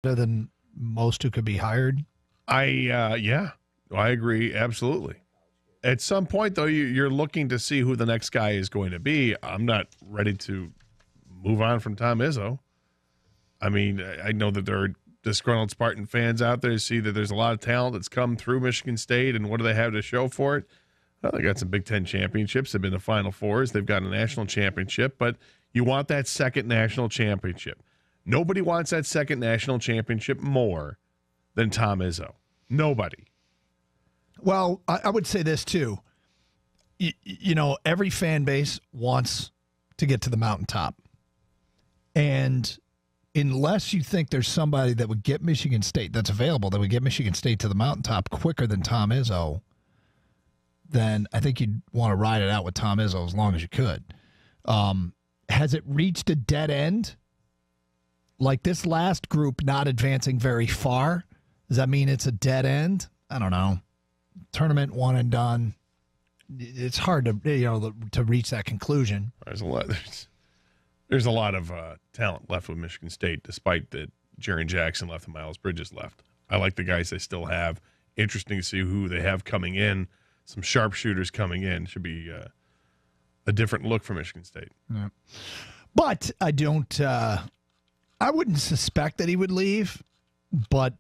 than most who could be hired. Yeah, I agree absolutely. At some point, though, you're looking to see who the next guy is going to be. I'm not ready to move on from Tom Izzo. I mean, I know that there are disgruntled Spartan fans out there who see that there's a lot of talent that's come through Michigan State, and what do they have to show for it? Well, they got some Big Ten championships. They've been to Final Fours. They've got a national championship, but you want that second national championship. Nobody wants that second national championship more than Tom Izzo. Nobody. Well, I would say this, too. You know, every fan base wants to get to the mountaintop. And unless you think there's somebody that would get Michigan State, that's available, that would get Michigan State to the mountaintop quicker than Tom Izzo, then I think you'd want to ride it out with Tom Izzo as long as you could. Has it reached a dead end? Like this last group not advancing very far, does that mean it's a dead end? I don't know. Tournament one and done. It's hard to reach that conclusion. There's a lot of talent left with Michigan State, despite that Jaren Jackson left and Miles Bridges left. I like the guys they still have. Interesting to see who they have coming in. Some sharpshooters coming in. Should be a different look for Michigan State. Yeah. But I don't. I wouldn't suspect that he would leave, but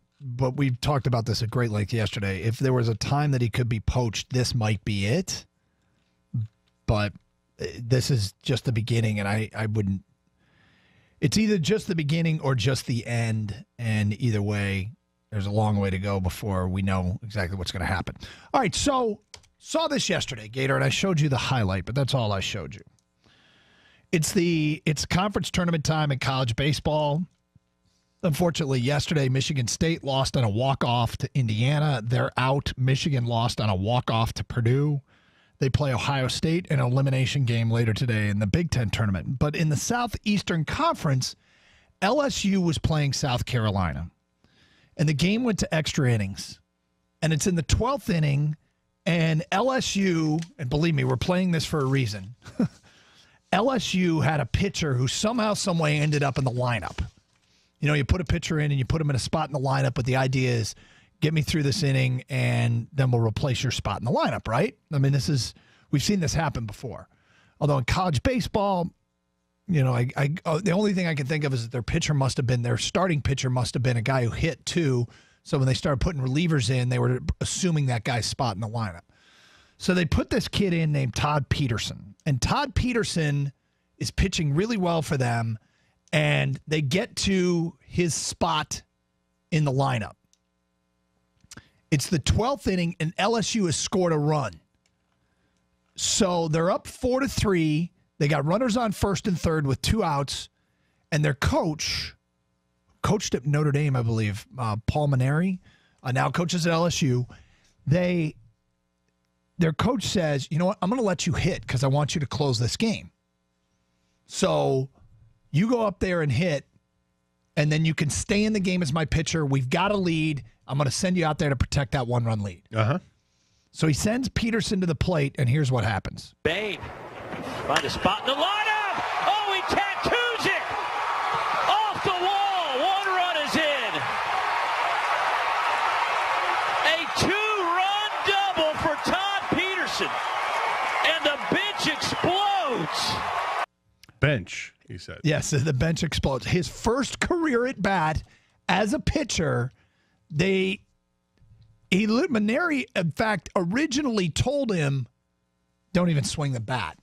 we talked about this at great length yesterday. If there was a time that he could be poached, this might be it. But this is just the beginning, and I wouldn't. It's either just the beginning or just the end, and either way, there's a long way to go before we know exactly what's going to happen. All right, so saw this yesterday, Gator, and I showed you the highlight, but that's all I showed you. It's conference tournament time in college baseball. Unfortunately, yesterday, Michigan State lost on a walk-off to Indiana. They're out. Michigan lost on a walk-off to Purdue. They play Ohio State in an elimination game later today in the Big Ten tournament. But in the Southeastern Conference, LSU was playing South Carolina. And the game went to extra innings. And it's in the 12th inning, and LSU, and believe me, we're playing this for a reason. LSU had a pitcher who somehow, some way ended up in the lineup. You know, you put a pitcher in and you put him in a spot in the lineup, but the idea is get me through this inning and then we'll replace your spot in the lineup, right? I mean, we've seen this happen before. Although in college baseball, you know, the only thing I can think of is that their starting pitcher must have been a guy who hit too. So when they started putting relievers in, they were assuming that guy's spot in the lineup. So they put this kid in named Todd Peterson. And Todd Peterson is pitching really well for them. And they get to his spot in the lineup. It's the 12th inning, and LSU has scored a run. So they're up 4-3. They got runners on first and third with 2 outs. And their coached at Notre Dame, I believe, Paul Maneri, now coaches at LSU. Their coach says, you know what, I'm going to let you hit because I want you to close this game. So you go up there and hit, and then you can stay in the game as my pitcher. We've got a lead. I'm going to send you out there to protect that 1-run lead. Uh-huh. So he sends Peterson to the plate, and here's what happens. Bain, find a spot in the lineup. Oh, he tattoos it. Off the wall. 1 run is in. A 2-run double for Todd Peterson. And the bench explodes. Bench, he said. Yes, the bench explodes. His first career at bat as a pitcher, Maneri, in fact, originally told him, don't even swing the bat.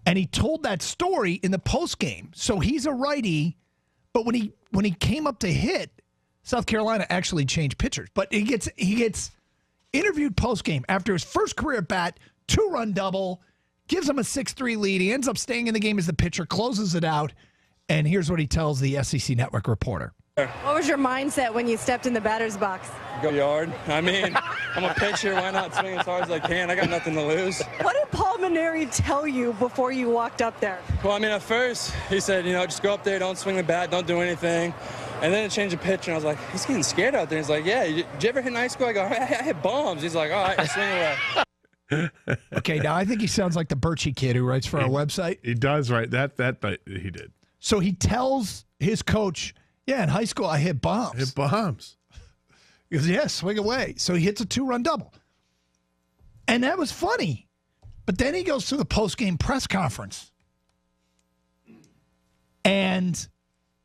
And he told that story in the postgame. So he's a righty, but when he came up to hit, South Carolina actually changed pitchers. But he gets interviewed postgame after his first career at bat, 2-run double, gives him a 6-3 lead. He ends up staying in the game as the pitcher, closes it out, and here's what he tells the SEC Network reporter. What was your mindset when you stepped in the batter's box? Go yard. I mean, I'm a pitcher. Why not swing as hard as I can? I got nothing to lose. What did Paul Maneri tell you before you walked up there? Well, I mean, at first, he said, you know, just go up there, don't swing the bat, don't do anything. And then it changed the pitch, and I was like, he's getting scared out there. He's like, yeah, did you ever hit in high school? I go, I hit bombs. He's like, all right, I swing away. Okay, now I think he sounds like the Birchie kid who writes for our website. He does, right? That he did. So he tells his coach, Yeah, in high school, I hit bombs. Hit bombs. He goes, yeah, swing away. So he hits a 2-run double. And that was funny. But then he goes to the post-game press conference. And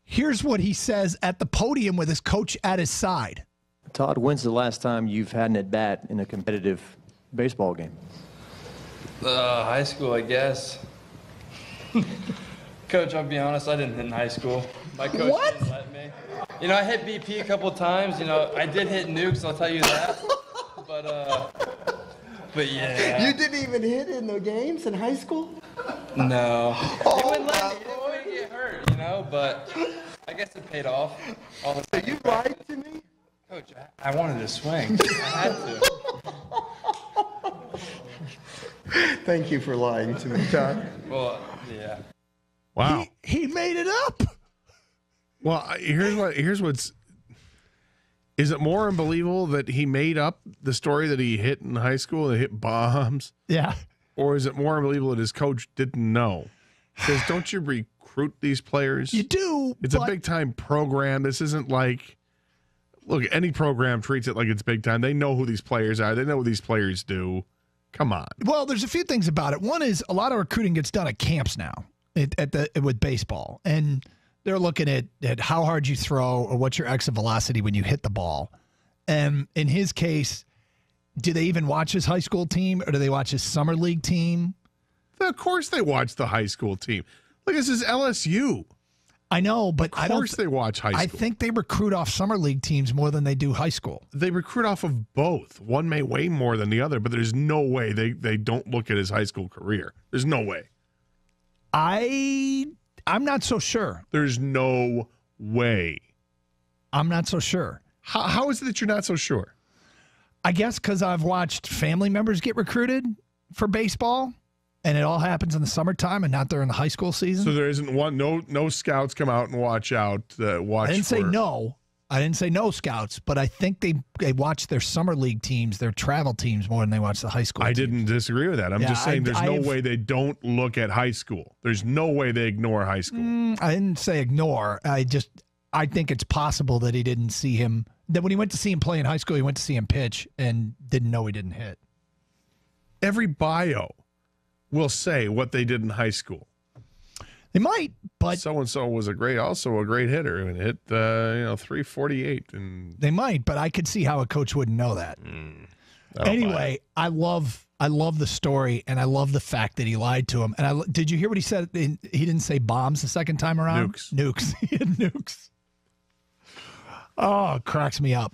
here's what he says at the podium with his coach at his side. Todd, when's the last time you've had an at-bat in a competitive baseball game? High school, I guess. Coach, I'll be honest, I didn't hit in high school. My coach didn't let me. You know, I hit BP a couple times. You know, I did hit nukes, I'll tell you that. But yeah. You didn't even hit in the games in high school? No. They wouldn't let me. They wouldn't get hurt, you know, but I guess it paid off. All the So you lied to me? Coach, I wanted to swing. I had to. Thank you for lying to me, Todd. Well, yeah. Wow. He made it up. Well, here's what's. Is it more unbelievable that he made up the story that he hit in high school and hit bombs? Yeah. Or is it more unbelievable that his coach didn't know? Because don't you recruit these players? You do. It's a big-time program. This isn't like, look, any program treats it like it's big time. They know who these players are. They know what these players do. Come on. Well, there's a few things about it. One is a lot of recruiting gets done at camps now with baseball. And they're looking at how hard you throw or what's your exit velocity when you hit the ball. And in his case, do they even watch his high school team or do they watch his summer league team? Of course they watch the high school team. Look, this is LSU. I know, but Of course they watch high school. I think they recruit off summer league teams more than they do high school. They recruit off of both. One may weigh more than the other, but there's no way they don't look at his high school career. There's no way. I'm not so sure. There's no way. I'm not so sure. How is it that you're not so sure? I guess because I've watched family members get recruited for baseball, and it all happens in the summertime and not during the high school season. So there isn't no scouts come out and watch out. Watch. I didn't say no. I didn't say no scouts, but I think they watch their summer league teams, their travel teams more than they watch the high school. I teams. didn't disagree with that. I'm just saying there's no way they don't look at high school. There's no way they ignore high school. I didn't say ignore. I think it's possible that he didn't see him. That when he went to see him play in high school, he went to see him pitch and didn't know he didn't hit. Every bio will say what they did in high school. They might, but so and so was also a great hitter and hit 348. And they might, but I could see how a coach wouldn't know that. Anyway, I love the story, and I love the fact that he lied to him. And did you hear what he said? He didn't say bombs the second time around. Nukes. Nukes. He had nukes. Oh, it cracks me up.